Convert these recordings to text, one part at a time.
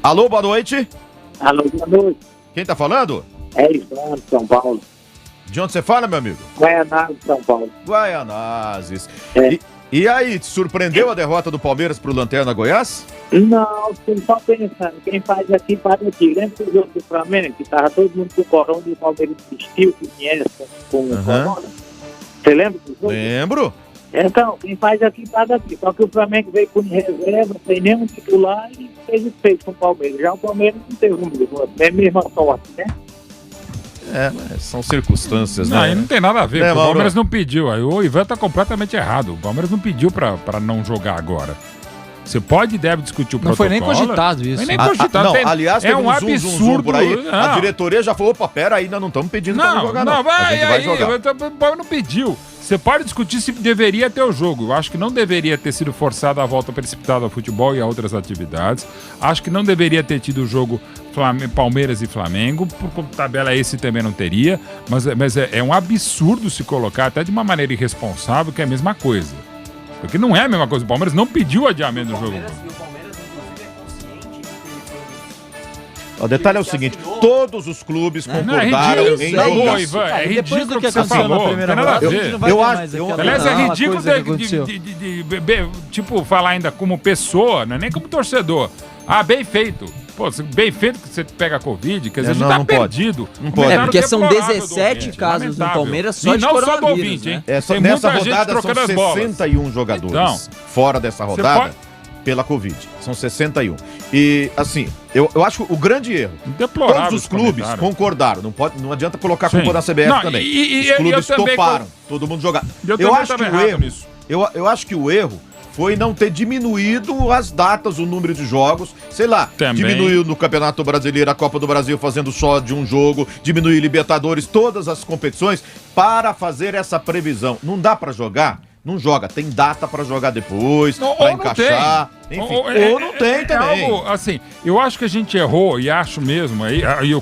Alô, boa noite. Alô, boa noite. Quem tá falando? É Ivan, de São Paulo. De onde você fala, meu amigo? Guaianazes, São Paulo. Guaianazes. É. E aí, te surpreendeu a derrota do Palmeiras pro Lanterna Goiás? Não, estou só pensando, quem faz aqui, faz aqui. Lembra do jogo do Flamengo, que tava todo mundo com o corona e o Palmeiras vestiu que tinha com o corona? Você lembra do jogo? Lembro. Então, quem faz aqui, faz aqui. Só que o Flamengo veio com reserva, sem nenhum titular e fez o que fez com o Palmeiras. Já o Palmeiras não teve é a mesma sorte, né? Mas são circunstâncias, né? Não, aí não tem nada a ver, porque o Mauro? Palmeiras não pediu. Aí o Ivan tá completamente errado. O Palmeiras não pediu pra não jogar agora. Você pode e deve discutir o Não protocolo. foi nem cogitado isso. Foi nem cogitado. Não, aliás, teve é um um zoom absurdo. por aí. A Não. diretoria já falou, opa, pera aí, nós não estamos pedindo pra não jogar, não. A gente vai jogar. O Palmeiras não pediu. Você pode discutir se deveria ter o jogo. Eu acho que não deveria ter sido forçada a volta precipitada ao futebol e a outras atividades. Acho que não deveria ter tido o jogo Palmeiras e Flamengo. Por tabela esse também não teria. Mas é um absurdo se colocar, até de uma maneira irresponsável, que é a mesma coisa. Porque não é a mesma coisa. O Palmeiras não pediu o adiamento do jogo. O detalhe é o seguinte, todos os clubes concordaram em jogar. Ivan, é ridículo do o que que você aconteceu falou. na primeira Não tem nada a rodada, ver. não vai Eu ter acho- mais eu- aquela- Aliás, é aquela ridículo coisa que aconteceu. tipo, falar ainda como pessoa, não é nem como torcedor. Ah, bem feito. Pô, bem feito que você pega a Covid, quer dizer, a gente tá não pode. perdido. Não pode. É, porque são Deplorável do 17 ouvinte, casos no lamentável. Palmeiras só E de não só do coronavírus, ouvinte, hein? né? Tem Nessa muita gente rodada são trocando as bolas. 61 jogadores Então, fora dessa rodada pela Covid. São 61. E, assim, eu acho que o grande erro, Deplorável todos os clubes comentário. concordaram. Não adianta colocar a culpa Sim. na CBF Não, também. e Os clubes eu também toparam, todo mundo jogar. Eu Eu também acho que tava o errado erro, nisso. eu acho que o erro foi não ter diminuído as datas, o número de jogos, sei lá, Também. diminuiu no Campeonato Brasileiro, a Copa do Brasil fazendo só de um jogo, diminuiu Libertadores, todas as competições, para fazer essa previsão. Não dá pra jogar? Não joga, tem data pra jogar depois, Ou pra não encaixar, tem. enfim, ou não tem também. Algo, assim, eu acho que a gente errou e acho mesmo,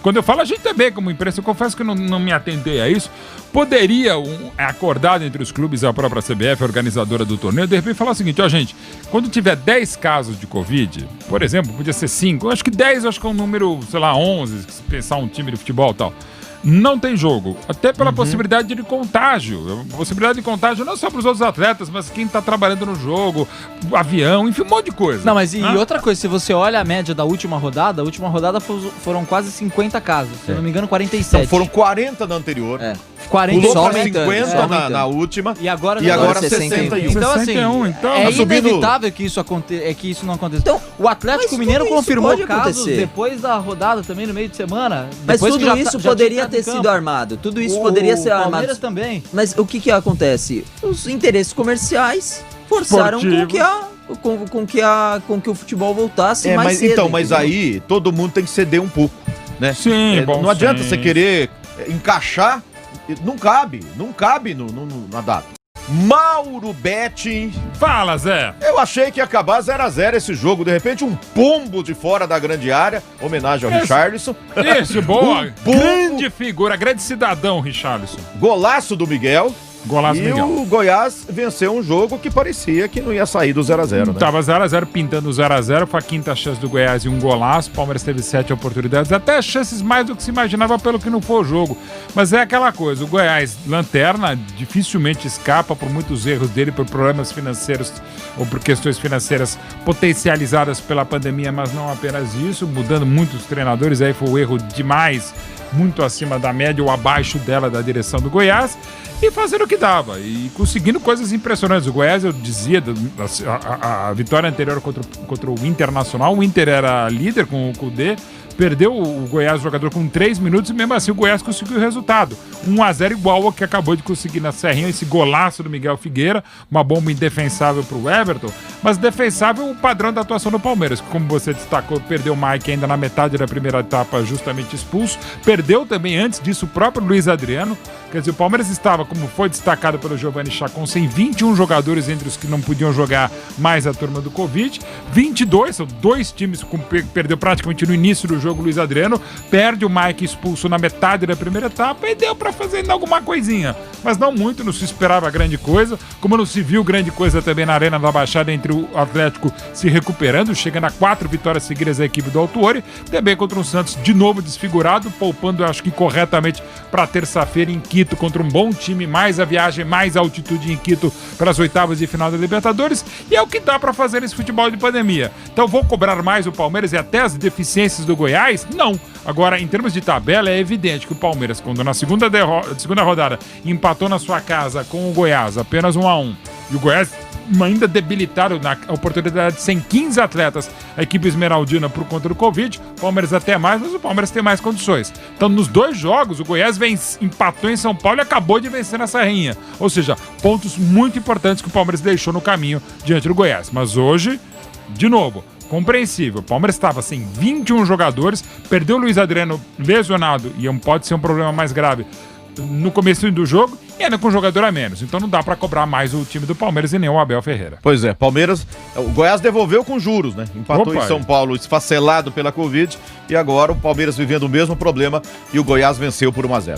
quando eu falo a gente também como imprensa, eu confesso que eu não me atentei a isso, poderia acordado entre os clubes e a própria CBF, a organizadora do torneio, de repente falar o seguinte, ó gente, quando tiver 10 casos de Covid, por exemplo, podia ser 5, eu acho que 10 eu acho que é um número, sei lá, 11, se pensar um time de futebol e tal. Não tem jogo, até pela possibilidade de contágio. Possibilidade de contágio não só para os outros atletas, mas quem está trabalhando no jogo, avião, enfim, um monte de coisa. Não, mas e outra coisa, se você olha a média da última rodada foram quase 50 casos. Se eu não me engano, 47. Então, foram 40 na anterior, 40 pulou só pra aumentando, 50 aumentando. na última, E agora 61. Então, assim, 61, então. é Tá subindo. inevitável que isso não aconteça. Então, o Atlético mas Mineiro tudo isso confirmou pode casos acontecer. depois da rodada também, no meio de semana. Mas depois que tudo já isso já poderia tinha ter entrado em sido campo. armado. Tudo isso poderia ser armado. Palmeiras também. Mas o que acontece? Os interesses comerciais forçaram com que o futebol voltasse mais cedo. Então, mas entendeu? aí todo mundo tem que ceder um pouco, né? Sim, bom não adianta senso. você querer encaixar, não cabe na data. Mauro Betting, Fala, Zé. eu achei que ia acabar 0x0 esse jogo, de repente um pombo de fora da grande área, homenagem ao Richarlison. Isso, boa. Um pombo, Grande figura, grande cidadão, Richarlison. golaço do Miguel. Golaço E Miguel. o Goiás venceu um jogo que parecia que não ia sair do 0x0, né? Tava 0x0, pintando 0x0, foi a quinta chance do Goiás e um golaço. O Palmeiras teve 7 oportunidades, até chances mais do que se imaginava pelo que não foi o jogo. Mas é aquela coisa, o Goiás, lanterna, dificilmente escapa por muitos erros dele, por problemas financeiros ou por questões financeiras potencializadas pela pandemia, mas não apenas isso, mudando muitos treinadores, aí foi o erro demais, muito acima da média ou abaixo dela da direção do Goiás, e fazendo o que dava, e conseguindo coisas impressionantes. O Goiás, eu dizia, a vitória anterior contra o Internacional, o Inter era líder com o Kudê, perdeu o Goiás, o jogador, com 3 minutos, e mesmo assim o Goiás conseguiu o resultado. 1x0 igual ao que acabou de conseguir na Serrinha, esse golaço do Miguel Figueira, uma bomba indefensável pro Everton, mas defensável o padrão da atuação do Palmeiras, que, como você destacou, perdeu o Mike ainda na metade da primeira etapa, justamente expulso, perdeu também antes disso o próprio Luiz Adriano. Quer dizer, o Palmeiras estava, como foi destacado pelo Giovanni Chacon, sem 21 jogadores entre os que não podiam jogar, mais a turma do Covid, 22, são 2 times que perdeu praticamente no início do jogo jogo o Luiz Adriano, perde o Mike expulso na metade da primeira etapa e deu pra fazer ainda alguma coisinha. Mas não muito, não se esperava grande coisa, como não se viu grande coisa também na Arena da Baixada entre o Atlético se recuperando, chegando a 4 vitórias seguidas a equipe do Autuori, também contra um Santos de novo desfigurado, poupando, acho que corretamente, para terça-feira em Quito, contra um bom time, mais a viagem, mais a altitude em Quito para as oitavas de final da Libertadores, e é o que dá para fazer nesse futebol de pandemia. Então vou cobrar mais o Palmeiras e até as deficiências do Goiás? Não. Agora, em termos de tabela, é evidente que o Palmeiras, quando na segunda rodada empatou na sua casa com o Goiás, apenas 1-1, e o Goiás ainda debilitado na oportunidade de sem 15 atletas a equipe esmeraldina por conta do Covid, o Palmeiras até mais, mas o Palmeiras tem mais condições. Então, nos 2 jogos, o Goiás empatou em São Paulo e acabou de vencer na Serrinha. Ou seja, pontos muito importantes que o Palmeiras deixou no caminho diante do Goiás. Mas hoje, de novo, compreensível. O Palmeiras estava sem 21 jogadores, perdeu o Luiz Adriano lesionado, e pode ser um problema mais grave no começo do jogo, e ainda com um jogador a menos. Então não dá pra cobrar mais o time do Palmeiras e nem o Abel Ferreira. Pois é, Palmeiras, o Goiás devolveu com juros, né? Empatou em São Paulo, esfacelado pela Covid, e agora o Palmeiras vivendo o mesmo problema e o Goiás venceu por 1-0.